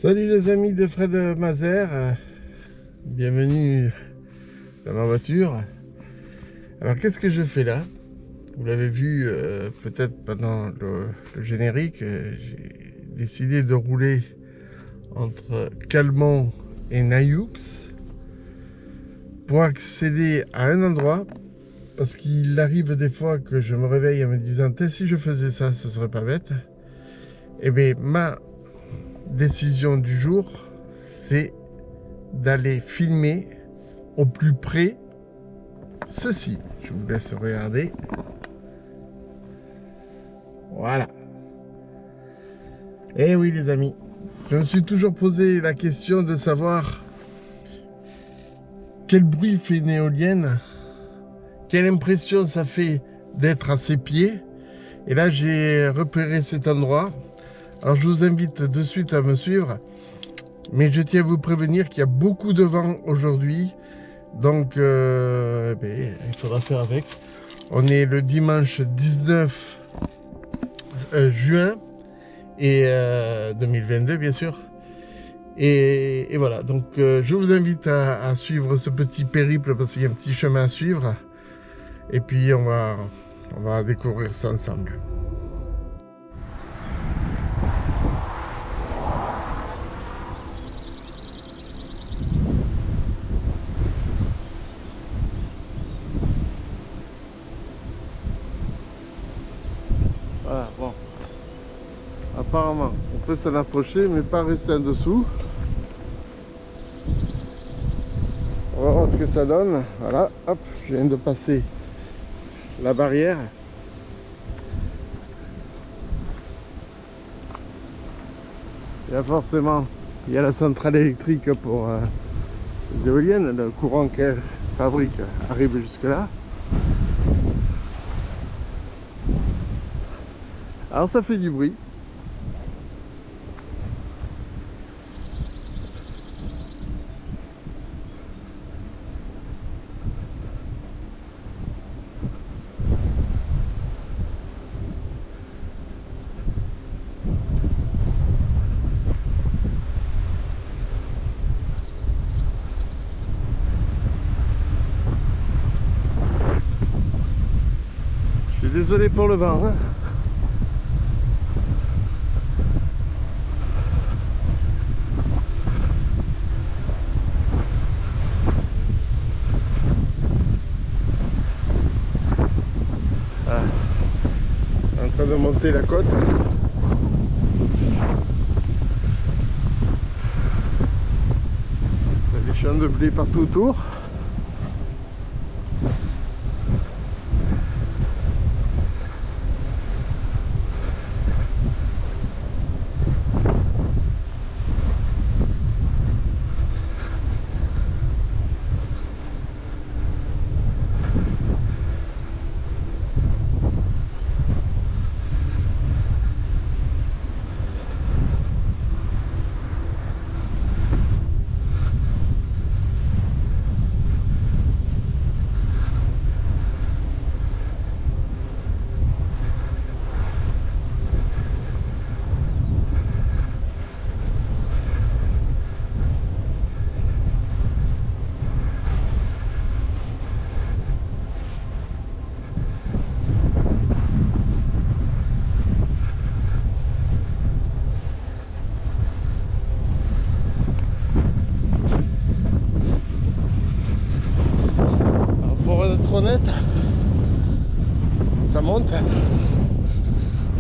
Salut les amis de Fred Mazer, bienvenue dans ma voiture. Alors qu'est-ce que je fais là? Vous l'avez vu peut-être pendant le générique, j'ai décidé de rouler entre Calmont et Nayoux pour accéder à un endroit, parce qu'il arrive des fois que je me réveille en me disant « si je faisais ça, ce serait pas bête ». Et bien ma décision du jour, c'est d'aller filmer au plus près ceci. Je vous laisse regarder. Voilà. Et oui les amis, je me suis toujours posé la question de savoir quel bruit fait une éolienne, quelle impression ça fait d'être à ses pieds. Et là j'ai repéré cet endroit. Alors je vous invite de suite à me suivre, mais je tiens à vous prévenir qu'il y a beaucoup de vent aujourd'hui, donc il faudra faire avec. On est le dimanche 19 juin et 2022 bien sûr, et voilà, donc je vous invite à suivre ce petit périple parce qu'il y a un petit chemin à suivre, et puis on va découvrir ça ensemble. Voilà, bon. Apparemment, on peut s'en approcher, mais pas rester en dessous. On va voir ce que ça donne. Voilà, hop, je viens de passer la barrière. Et là, forcément, il y a la centrale électrique pour les éoliennes. Le courant qu'elle fabrique arrive jusque là. Alors ça fait du bruit. Je suis désolé pour le vent, hein. En train de monter la côte. Il y a des champs de blé partout autour. Honnête, ça monte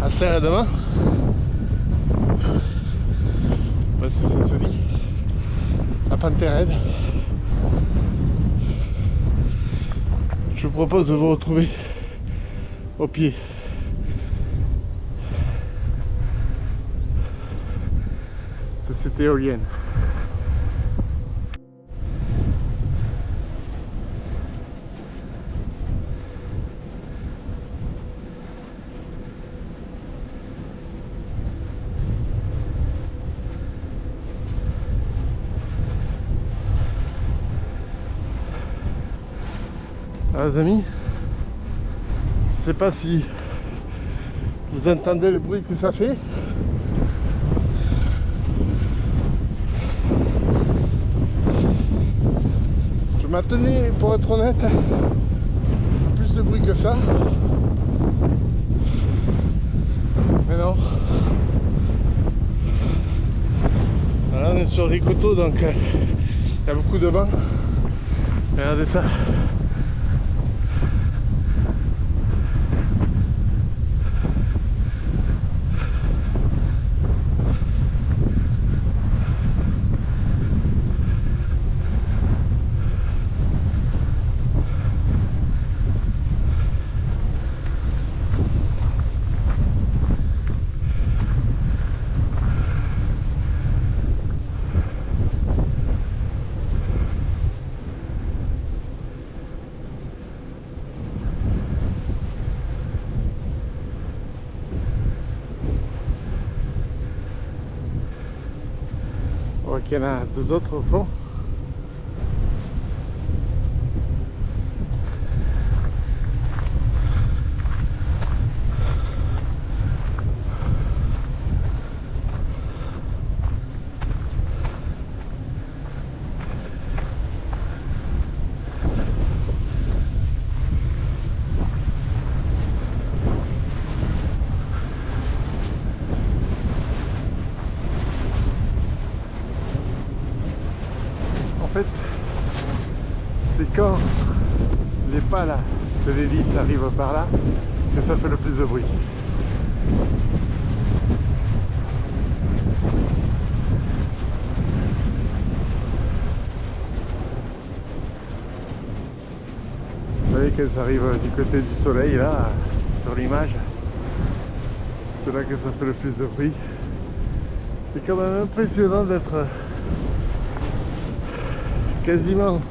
assez raidement. Voici ça se dit, la pente est raide. Je vous propose de vous retrouver au pied de cette éolienne. Alors, les amis, je ne sais pas si vous entendez le bruit que ça fait. m'attendais, pour être honnête, à plus de bruit que ça. Mais non. Là on est sur les coteaux, donc il y a beaucoup de vent. Regardez ça. On voit qu'il y en a deux autres au fond. En fait, c'est quand les pales de l'hélice arrivent par là que ça fait le plus de bruit. Vous voyez qu'elles arrivent du côté du soleil là, sur l'image. C'est là que ça fait le plus de bruit. C'est quand même impressionnant d'être quasiment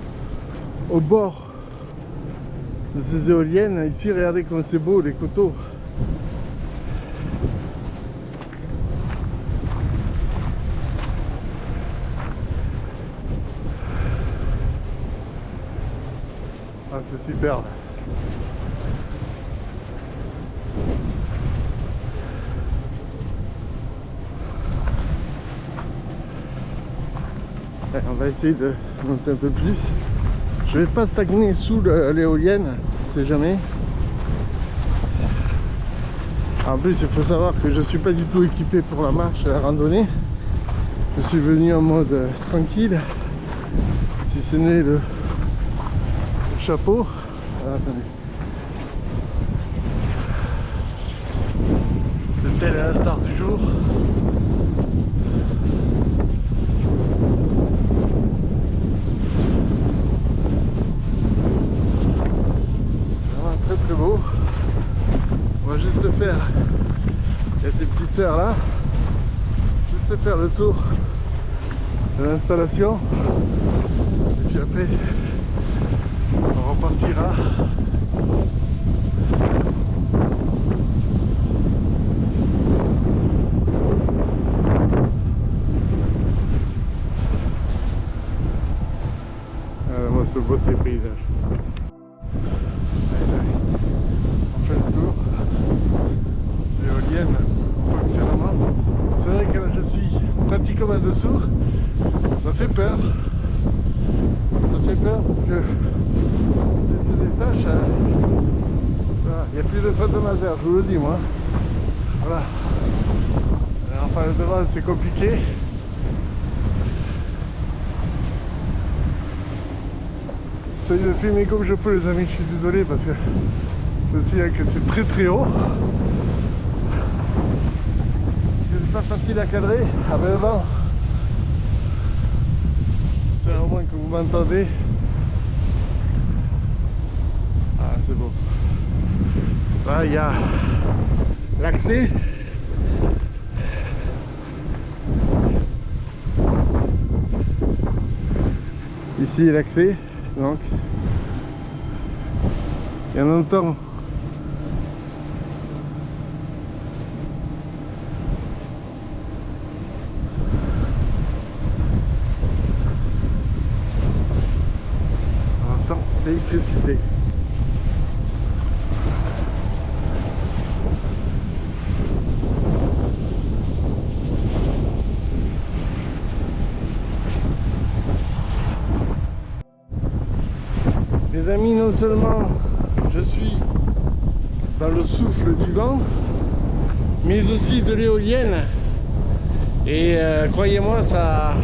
au bord de ces éoliennes. Ici, regardez comme c'est beau, les coteaux. Ah, c'est superbe. Allez, on va essayer de monter un peu plus. Je vais pas stagner sous l'éolienne, on sait jamais. En plus, il faut savoir que je suis pas du tout équipé pour la marche et la randonnée. Je suis venu en mode tranquille, si ce n'est le chapeau. Ah, attendez. C'était l'instar du jour. Très beau. On va juste faire, il y a ces petites sœurs là, juste faire le tour de l'installation et puis après on repartira. Voilà, moi c'est le beauté paysage. On fait le tour. L'éolienne en fonctionnement. C'est vrai que là je suis pratiquement dessous. Ça fait peur. Ça fait peur parce que se détache. Il n'y a plus de photomaser, je vous le dis moi. Voilà. Alors, enfin le devant c'est compliqué. J'essaie de filmer comme je peux les amis, je suis désolé parce que je sais que c'est très haut. C'est pas facile à cadrer avec le vent. J'espère au moins que vous m'entendez. Ah, c'est beau. Là il y a l'accès. Ici l'accès, donc il y en a longtemps. On entend l'électricité. Les amis, non seulement je suis dans le souffle du vent, mais aussi de l'éolienne. Et croyez-moi, ça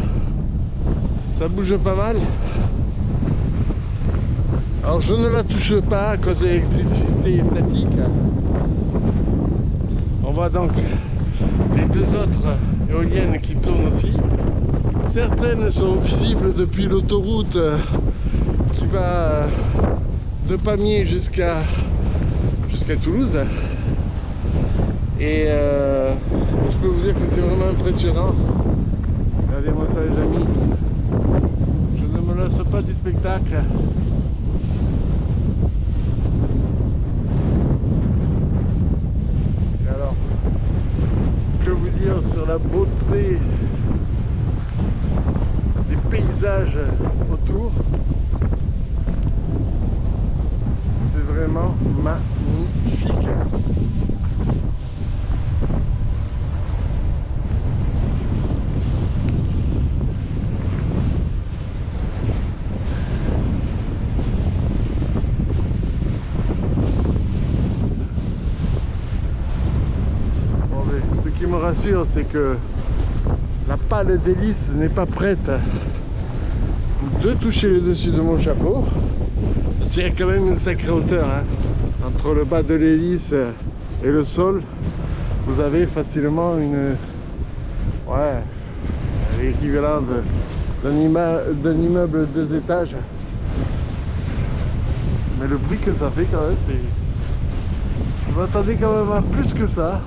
bouge pas mal. Alors je ne la touche pas à cause de l'électricité statique. On voit donc les deux autres éoliennes qui tournent aussi. Certaines sont visibles depuis l'autoroute qui va de Pamiers jusqu'à Toulouse. Et je peux vous dire que c'est vraiment impressionnant. Regardez-moi ça les amis. Je ne me lasse pas du spectacle. Et alors, que vous dire sur la beauté des paysages autour? C'est vraiment magnifique. Ce qui me rassure, c'est que la pâle d'hélice n'est pas prête de toucher le dessus de mon chapeau. Il y a quand même une sacrée hauteur hein. Entre le bas de l'hélice et le sol, vous avez facilement l'équivalent d'un immeuble 2 étages. Mais le bruit que ça fait quand même, c'est... Je m'attendais quand même à plus que ça.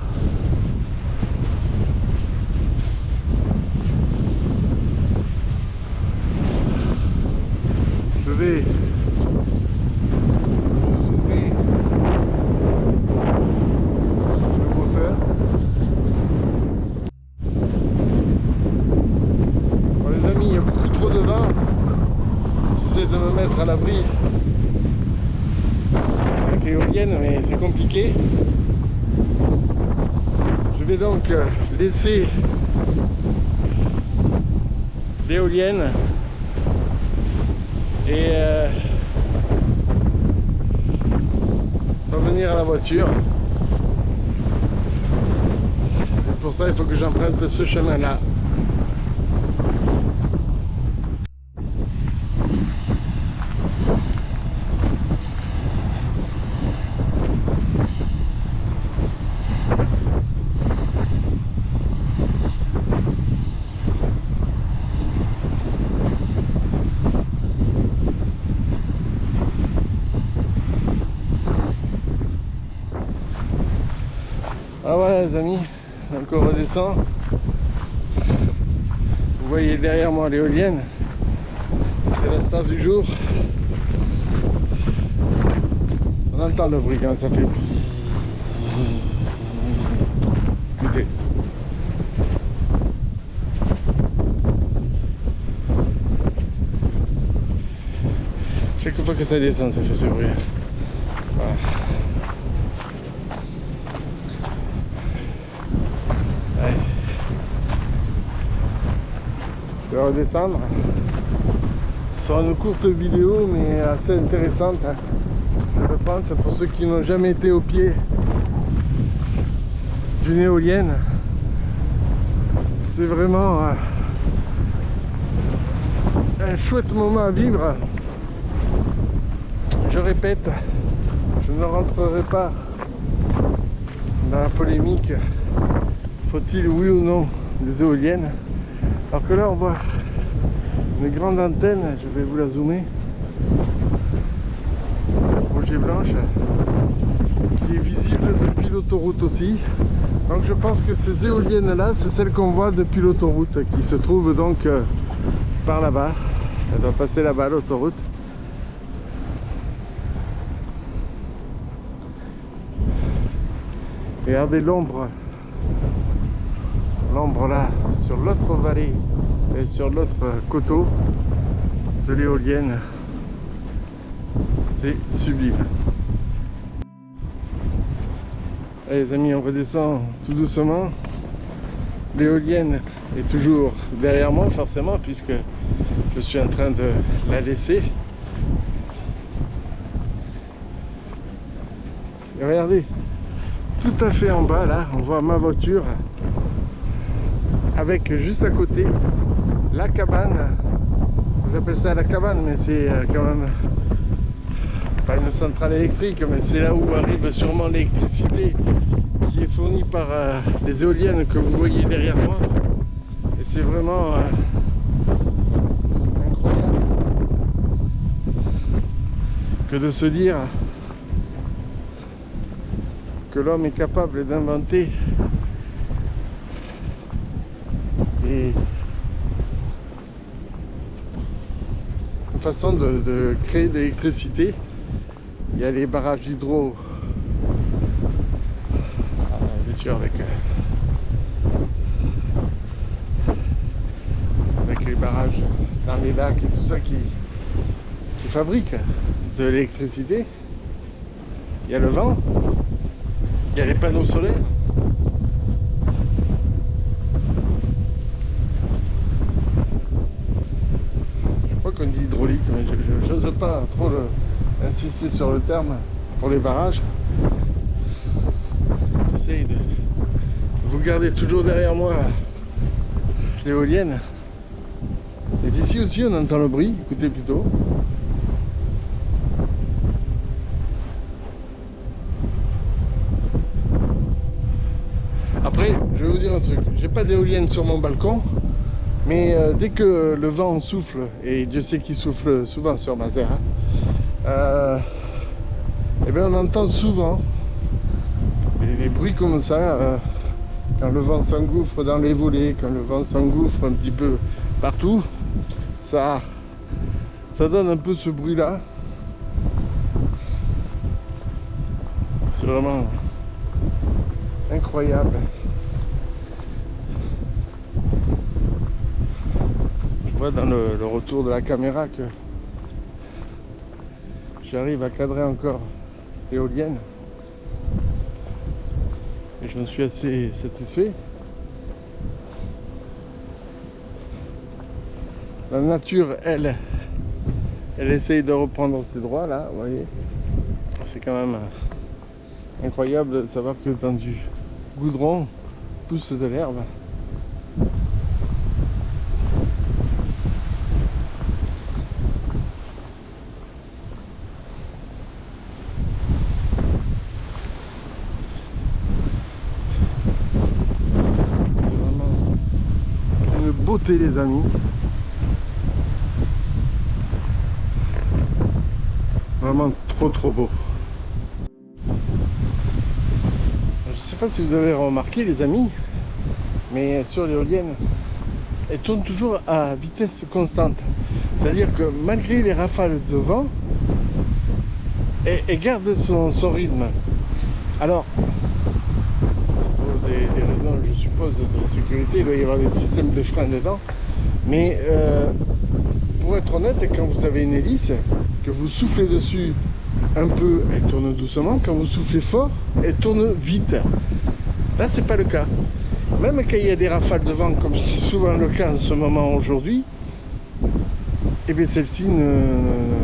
Je vais zoomer le moteur. Bon les amis, il y a beaucoup trop de vent. J'essaie de me mettre à l'abri avec l'éolienne, mais c'est compliqué. Je vais donc laisser l'éolienne et revenir à la voiture. Et pour ça il faut que j'emprunte ce chemin là. Ah voilà les amis, donc on redescend. Vous voyez derrière moi l'éolienne. C'est la star du jour. On entend le bruit quand ça fait. Écoutez. Chaque fois que ça descend, ça fait ce bruit. Voilà. Je vais redescendre. Ce sera une courte vidéo mais assez intéressante, hein, je pense, pour ceux qui n'ont jamais été au pied d'une éolienne. C'est vraiment un chouette moment à vivre. Je répète, je ne rentrerai pas dans la polémique. Faut-il oui ou non des éoliennes? Alors que là on voit une grande antenne, je vais vous la zoomer, rouge et blanche, qui est visible depuis l'autoroute aussi. Donc je pense que ces éoliennes là, c'est celles qu'on voit depuis l'autoroute, qui se trouve donc par là-bas. Elle doit passer là-bas l'autoroute. Regardez l'ombre là sur l'autre vallée et sur l'autre coteau de l'éolienne, c'est sublime. Allez les amis, on redescend tout doucement. L'éolienne est toujours derrière moi forcément, puisque je suis en train de la laisser. Et regardez, tout à fait en bas là, on voit ma voiture avec juste à côté la cabane. J'appelle ça la cabane, mais c'est quand même pas une centrale électrique, mais c'est là où arrive sûrement l'électricité qui est fournie par les éoliennes que vous voyez derrière moi. Et c'est vraiment incroyable que de se dire que l'homme est capable d'inventer une façon de créer de l'électricité. Il y a les barrages hydro, bien sûr avec les barrages dans les lacs et tout ça qui fabriquent de l'électricité. Il y a le vent, il y a les panneaux solaires. Je crois qu'on dit hydraulique, mais je n'ose pas trop insister sur le terme pour les barrages. J'essaye de vous garder toujours derrière moi l'éolienne. Et d'ici aussi on entend le bruit, écoutez plutôt. Après, je vais vous dire un truc, j'ai pas d'éolienne sur mon balcon, mais dès que le vent souffle, et Dieu sait qu'il souffle souvent sur ma terre, et bien on entend souvent des bruits comme ça, quand le vent s'engouffre dans les volets, quand le vent s'engouffre un petit peu partout, ça donne un peu ce bruit là. C'est vraiment incroyable. Je vois dans le retour de la caméra que j'arrive à cadrer encore l'éolienne. Et je me suis assez satisfait. La nature, elle essaye de reprendre ses droits là, vous voyez. C'est quand même incroyable de savoir que dans du goudron pousse de l'herbe. C'est vraiment une beauté les amis. Vraiment trop beau. Je ne sais pas si vous avez remarqué les amis, mais sur l'éolienne, elle tourne toujours à vitesse constante. C'est-à-dire que malgré les rafales de vent, elle garde son rythme. Alors, pour des raisons, je suppose, de sécurité, il doit y avoir des systèmes de frein dedans. Mais pour être honnête, quand vous avez une hélice, que vous soufflez dessus un peu, elle tourne doucement. Quand vous soufflez fort, elle tourne vite. Là, c'est pas le cas. Même quand il y a des rafales de vent, comme c'est souvent le cas en ce moment aujourd'hui, et bien celle-ci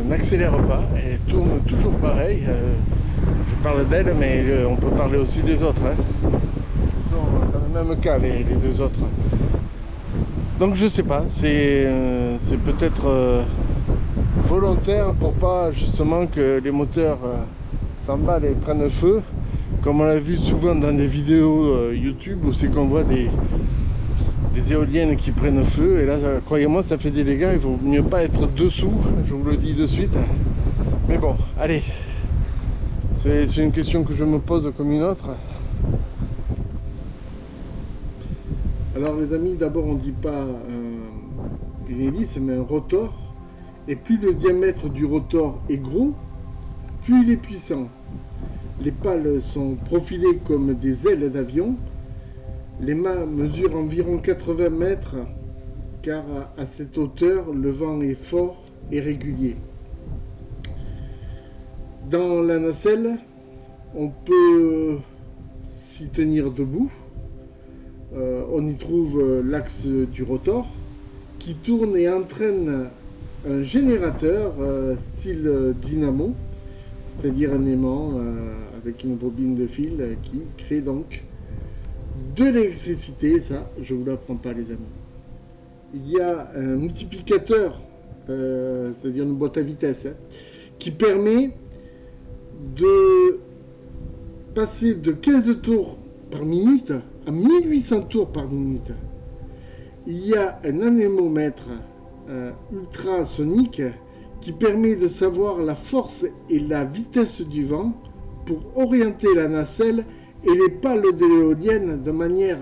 n'accélère pas, elle tourne toujours pareil. Je parle d'elle, mais on peut parler aussi des autres. Hein. Ils sont dans le même cas, les deux autres. Donc je sais pas, c'est peut-être volontaire pour pas justement que les moteurs s'emballent et prennent feu, comme on l'a vu souvent dans des vidéos YouTube où c'est qu'on voit des éoliennes qui prennent feu, et là croyez-moi ça fait des dégâts. Il vaut mieux pas être dessous, je vous le dis de suite. Mais bon, allez, c'est une question que je me pose comme une autre. Alors les amis, d'abord on dit pas une hélice mais un rotor, et plus le diamètre du rotor est gros, plus il est puissant. Les pales sont profilées comme des ailes d'avion. Les mâts mesurent environ 80 mètres, car à cette hauteur, le vent est fort et régulier. Dans la nacelle, on peut s'y tenir debout. On y trouve l'axe du rotor qui tourne et entraîne un générateur style dynamo, c'est-à-dire un aimant avec une bobine de fil qui crée donc de l'électricité. Ça, je ne vous l'apprends pas, les amis. Il y a un multiplicateur, c'est-à-dire une boîte à vitesse, qui permet de passer de 15 tours par minute à 1800 tours par minute. Il y a un anémomètre ultrasonique qui permet de savoir la force et la vitesse du vent pour orienter la nacelle et les pales de l'éolienne de manière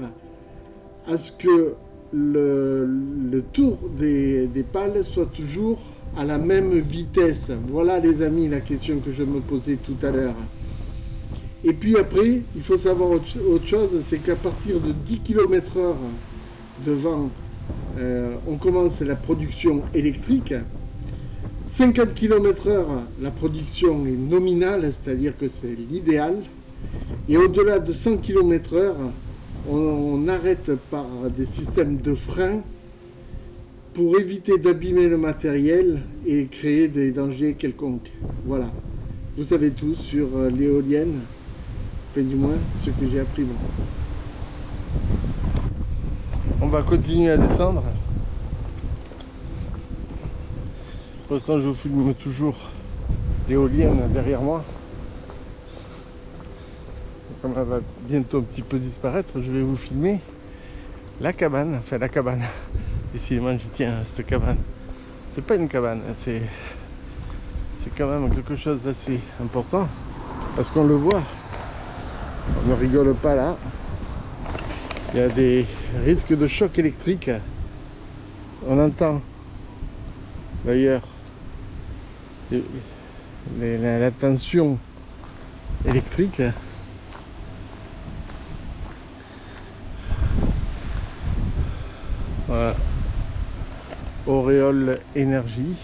à ce que le tour des pales soit toujours à la même vitesse. Voilà les amis la question que je me posais tout à l'heure. Et puis après, il faut savoir autre chose, c'est qu'à partir de 10 km/h de vent, on commence la production électrique. 50 km/h, la production est nominale, c'est-à-dire que c'est l'idéal. Et au-delà de 100 km/h, on arrête par des systèmes de frein pour éviter d'abîmer le matériel et créer des dangers quelconques. Voilà. Vous savez tout sur l'éolienne, enfin du moins ce que j'ai appris moi. On va continuer à descendre. Pour l'instant, je vous filme toujours l'éolienne derrière moi. Comme elle va bientôt un petit peu disparaître, je vais vous filmer la cabane. Enfin, la cabane. Décidément, j'y tiens à cette cabane. C'est pas une cabane, c'est quand même quelque chose d'assez important. Parce qu'on le voit, on ne rigole pas là. Il y a des risques de choc électrique. On entend d'ailleurs la tension électrique. Voilà. Auréole énergie.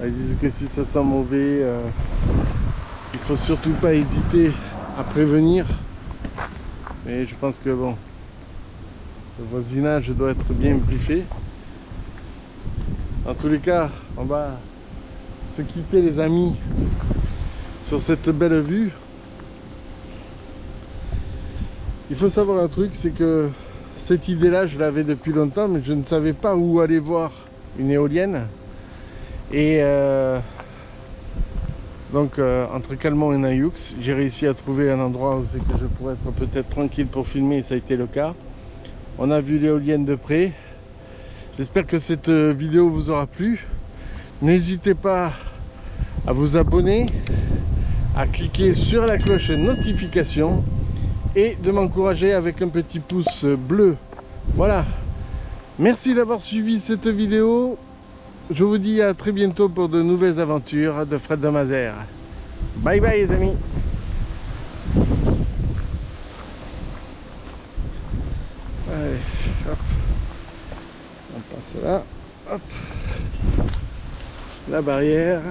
Ils disent que si ça sent mauvais, il faut surtout pas hésiter à prévenir. Mais je pense que bon, le voisinage doit être bien briefé. En tous les cas, on va se quitter les amis sur cette belle vue. Il faut savoir un truc, c'est que cette idée-là, je l'avais depuis longtemps, mais je ne savais pas où aller voir une éolienne. Et donc, entre Calmont et Nayoux, j'ai réussi à trouver un endroit où c'est que je pourrais être peut-être tranquille pour filmer, et ça a été le cas. On a vu l'éolienne de près. J'espère que cette vidéo vous aura plu. N'hésitez pas à vous abonner, à cliquer sur la cloche de notification et de m'encourager avec un petit pouce bleu. Voilà. Merci d'avoir suivi cette vidéo. Je vous dis à très bientôt pour de nouvelles aventures de Fred de Mazères. Bye bye les amis. Allez, hop. On passe là. Hop. La barrière.